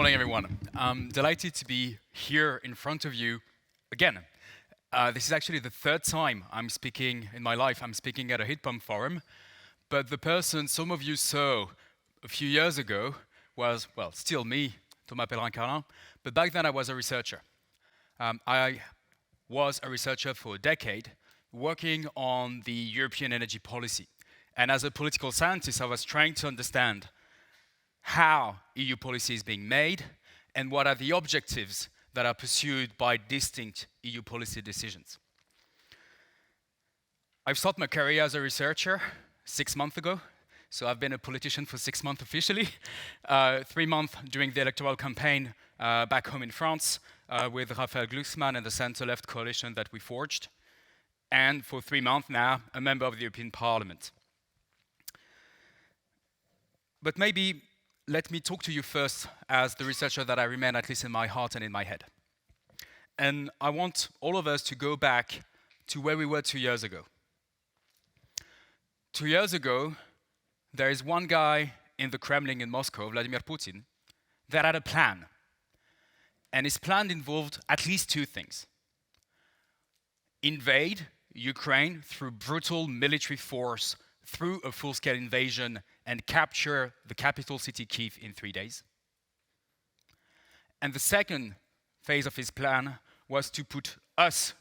morning, everyone. I'm delighted to be here in front of you again. This is actually the third time I'm speaking in my life. I'm speaking at a heat pump forum, but the person some of you saw a few years ago was, well, still me, Thomas Pellerin, Carlin, but back then I was a researcher. I was a researcher for a decade, working on the European energy policy. And as a political scientist, I was trying to understand how EU policy is being made and what are the objectives that are pursued by distinct EU policy decisions. I've started my career as a researcher 6 months ago, so I've been a politician for 6 months officially, 3 months during the electoral campaign back home in France with Raphael Glucksmann and the center-left coalition that we forged, and for 3 months now, a member of the European Parliament. But maybe let me talk to you first as the researcher that I remain, at least in my heart and in my head. And I want all of us to go back to where we were 2 years ago. 2 years ago, there is one guy in the Kremlin in Moscow, Vladimir Putin, that had a plan. And his plan involved at least 2 things. Invade Ukraine through brutal military force, through a full-scale invasion, and capture the capital city Kyiv in 3 days. And the second phase of his plan was to put us,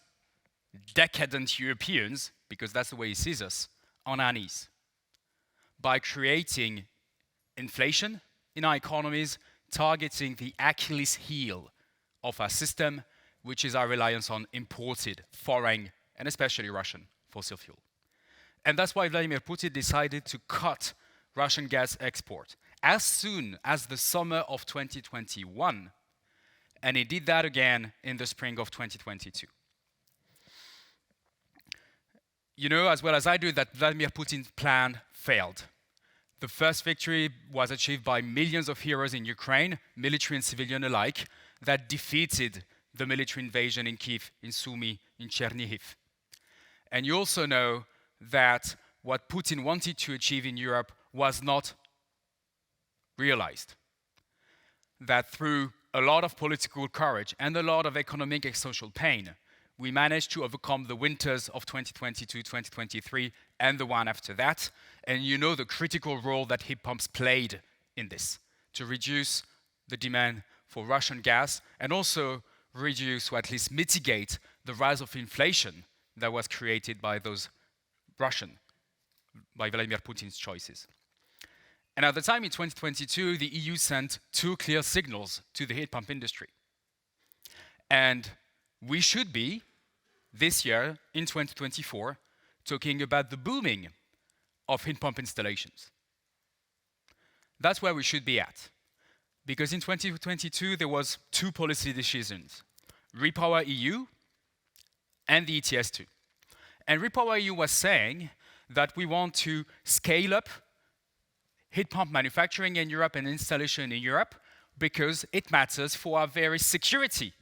decadent Europeans, because that's the way he sees us, on our knees by creating inflation in our economies, targeting the Achilles heel of our system, which is our reliance on imported, foreign, and especially Russian fossil fuel. And that's why Vladimir Putin decided to cut Russian gas export as soon as the summer of 2021, and he did that again in the spring of 2022. You know as well as I do that Vladimir Putin's plan failed. The first victory was achieved by millions of heroes in Ukraine, military and civilian alike, that defeated the military invasion in Kyiv, in Sumy, in Chernihiv. And you also know that what Putin wanted to achieve in Europe was not realized. That through a lot of political courage and a lot of economic and social pain, we managed to overcome the winters of 2022, 2023, and the one after that. And you know the critical role that heat pumps played in this, to reduce the demand for Russian gas and also reduce or at least mitigate the rise of inflation that was created by those by Vladimir Putin's choices. And at the time in 2022, the EU sent 2 clear signals to the heat pump industry. And we should be, this year, in 2024, talking about the booming of heat pump installations. That's where we should be at. Because in 2022, there was 2 policy decisions, Repower EU and the ETS2. And Repower EU was saying that we want to scale up heat pump manufacturing in Europe and installation in Europe because it matters for our very security.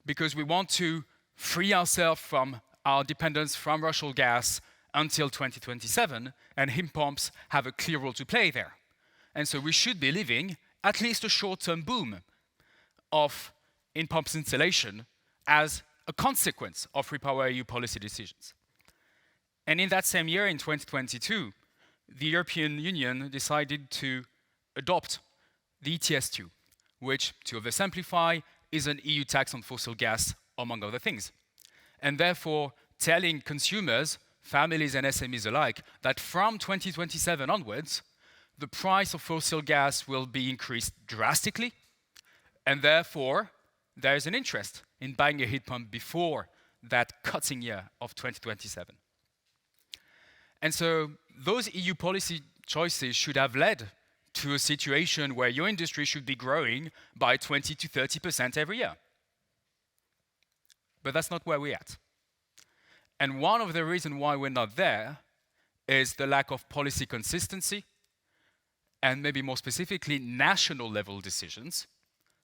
Because we want to free ourselves from our dependence from Russian gas until 2027, and heat pumps have a clear role to play there. And so we should be living at least a short-term boom of heat pumps installation as a consequence of Repower EU policy decisions. And in that same year, in 2022, the European Union decided to adopt the ETS2, which, to oversimplify, is an EU tax on fossil gas, among other things. And therefore, telling consumers, families and SMEs alike, that from 2027 onwards, the price of fossil gas will be increased drastically, and therefore, there is an interest in buying a heat pump before that cutting year of 2027. And so those EU policy choices should have led to a situation where your industry should be growing by 20 to 30% every year. But that's not where we're at. And one of the reasons why we're not there is the lack of policy consistency and maybe more specifically national level decisions.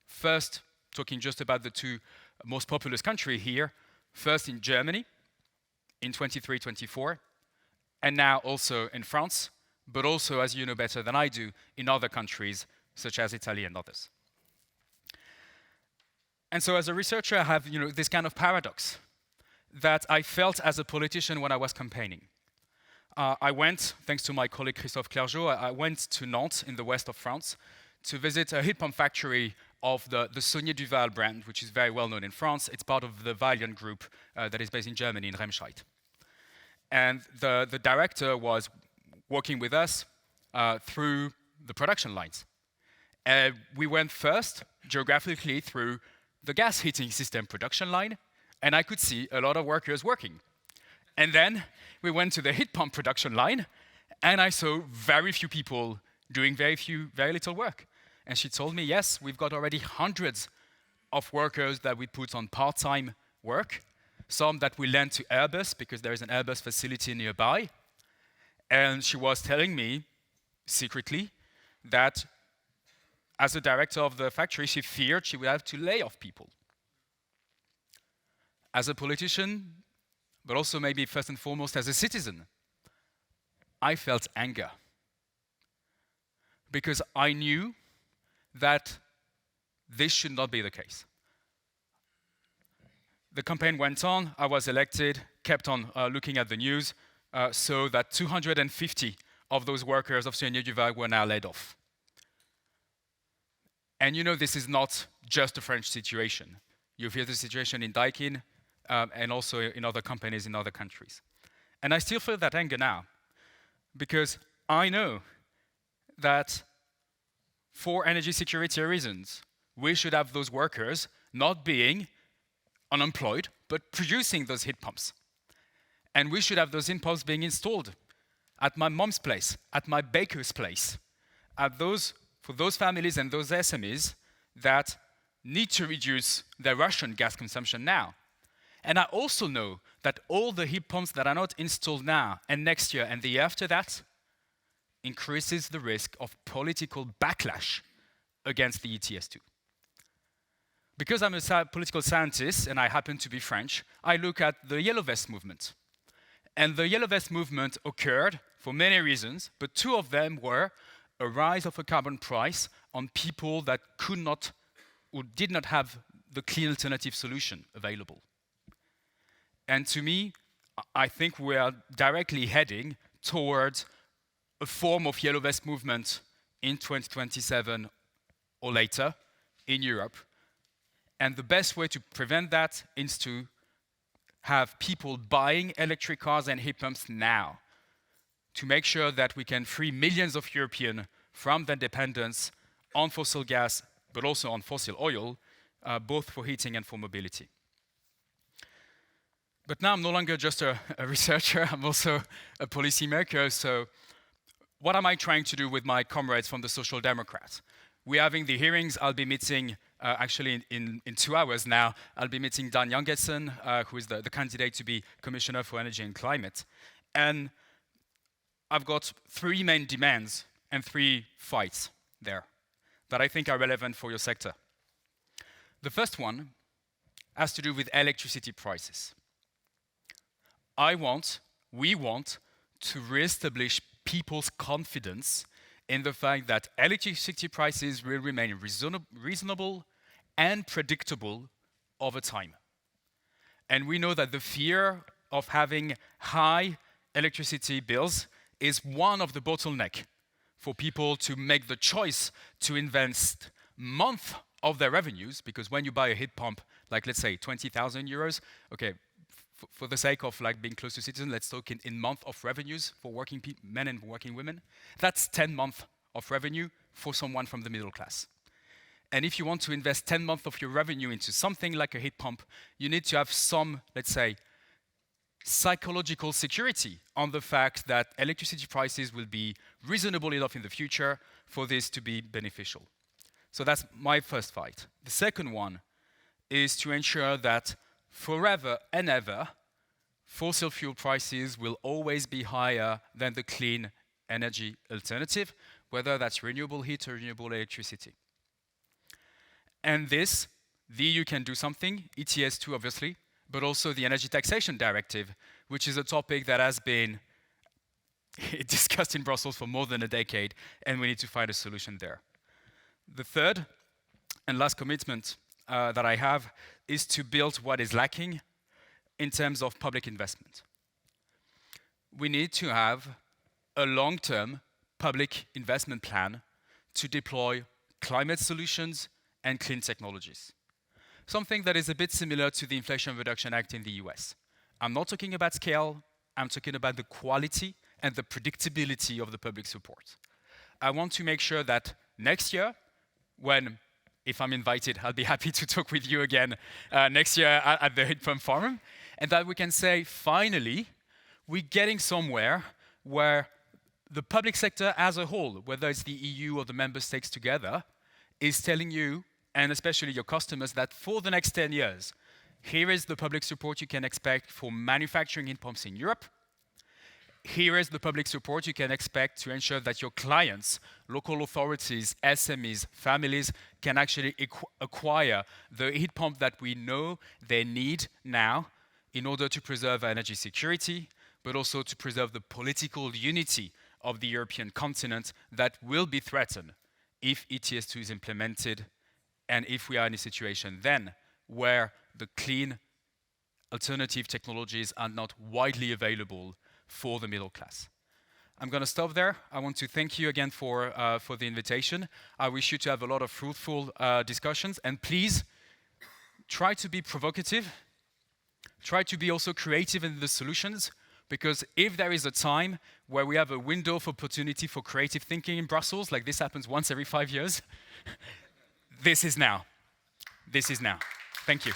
First, talking just about the 2 most populous countries here, first in Germany in 23-24, and now also in France, but also, as you know better than I do, in other countries such as Italy and others. And so as a researcher, I have this kind of paradox that I felt as a politician when I was campaigning. I went, thanks to my colleague Christophe Clergeau, I went to Nantes in the west of France to visit a heat pump factory of the Saunier Duval brand, which is very well known in France. It's part of the Valiant group that is based in Germany, in Remscheid. And the director was working with us through the production lines. We went first, geographically, through the gas heating system production line, and I could see a lot of workers working. And then we went to the heat pump production line, and I saw very few people doing very little work. And she told me, yes, we've got already hundreds of workers that we put on part-time work, some that we lent to Airbus because there is an Airbus facility nearby. And she was telling me, secretly, that as a director of the factory, she feared she would have to lay off people. As a politician, but also maybe first and foremost as a citizen, I felt anger. Because I knew that this should not be the case. The campaign went on, I was elected, kept on looking at the news, so that 250 of those workers of Saunier Duval were now laid off. And this is not just a French situation. You hear the situation in Daikin and also in other companies in other countries. And I still feel that anger now, because I know that for energy security reasons, we should have those workers not being unemployed, but producing those heat pumps. And we should have those heat pumps being installed at my mom's place, at my baker's place, for those families and those SMEs that need to reduce their Russian gas consumption now. And I also know that all the heat pumps that are not installed now and next year and the year after that increases the risk of political backlash against the ETS2. Because I'm a political scientist and I happen to be French, I look at the Yellow Vest movement. And the Yellow Vest movement occurred for many reasons, but two of them were a rise of a carbon price on people that could not or did not have the clean alternative solution available. And to me, I think we are directly heading towards a form of Yellow Vest movement in 2027 or later in Europe. And the best way to prevent that is to have people buying electric cars and heat pumps now, to make sure that we can free millions of Europeans from their dependence on fossil gas, but also on fossil oil, both for heating and for mobility. But now I'm no longer just a researcher, I'm also a policymaker. So what am I trying to do with my comrades from the Social Democrats? We're having the hearings. I'll be meeting, actually in 2 hours now, I'll be meeting Dan Jangersen, who is the candidate to be Commissioner for Energy and Climate. And I've got 3 main demands and 3 fights there that I think are relevant for your sector. The first one has to do with electricity prices. We want to reestablish people's confidence in the fact that electricity prices will remain reasonable and predictable over time. And we know that the fear of having high electricity bills is one of the bottlenecks for people to make the choice to invest month of their revenues, because when you buy a heat pump, like let's say 20,000 euros, okay, for the sake of like being close to citizens, let's talk in month of revenues for working men and working women. That's 10 months of revenue for someone from the middle class. And if you want to invest 10 months of your revenue into something like a heat pump, you need to have some, let's say, psychological security on the fact that electricity prices will be reasonable enough in the future for this to be beneficial. So that's my first fight. The second one is to ensure that forever and ever, fossil fuel prices will always be higher than the clean energy alternative, whether that's renewable heat or renewable electricity. And this, the EU can do something, ETS2 obviously, but also the Energy Taxation Directive, which is a topic that has been discussed in Brussels for more than a decade, and we need to find a solution there. The third and last commitment that I have is to build what is lacking in terms of public investment. We need to have a long-term public investment plan to deploy climate solutions and clean technologies. Something that is a bit similar to the Inflation Reduction Act in the US. I'm not talking about scale, I'm talking about the quality and the predictability of the public support. I want to make sure that next year, when, if I'm invited, I'll be happy to talk with you again next year at the Heat Pump Forum, and that we can say, finally, we're getting somewhere where the public sector as a whole, whether it's the EU or the member states together, is telling you, and especially your customers, that for the next 10 years, here is the public support you can expect for manufacturing heat pumps in Europe. Here is the public support you can expect to ensure that your clients, local authorities, SMEs, families can actually acquire the heat pump that we know they need now in order to preserve energy security, but also to preserve the political unity of the European continent that will be threatened if ETS2 is implemented and if we are in a situation then where the clean alternative technologies are not widely available for the middle class. I'm going to stop there. I want to thank you again for the invitation. I wish you to have a lot of fruitful discussions, and please try to be provocative. Try to be also creative in the solutions, because if there is a time where we have a window of opportunity for creative thinking in Brussels, like this happens once every 5 years, this is now. This is now. Thank you.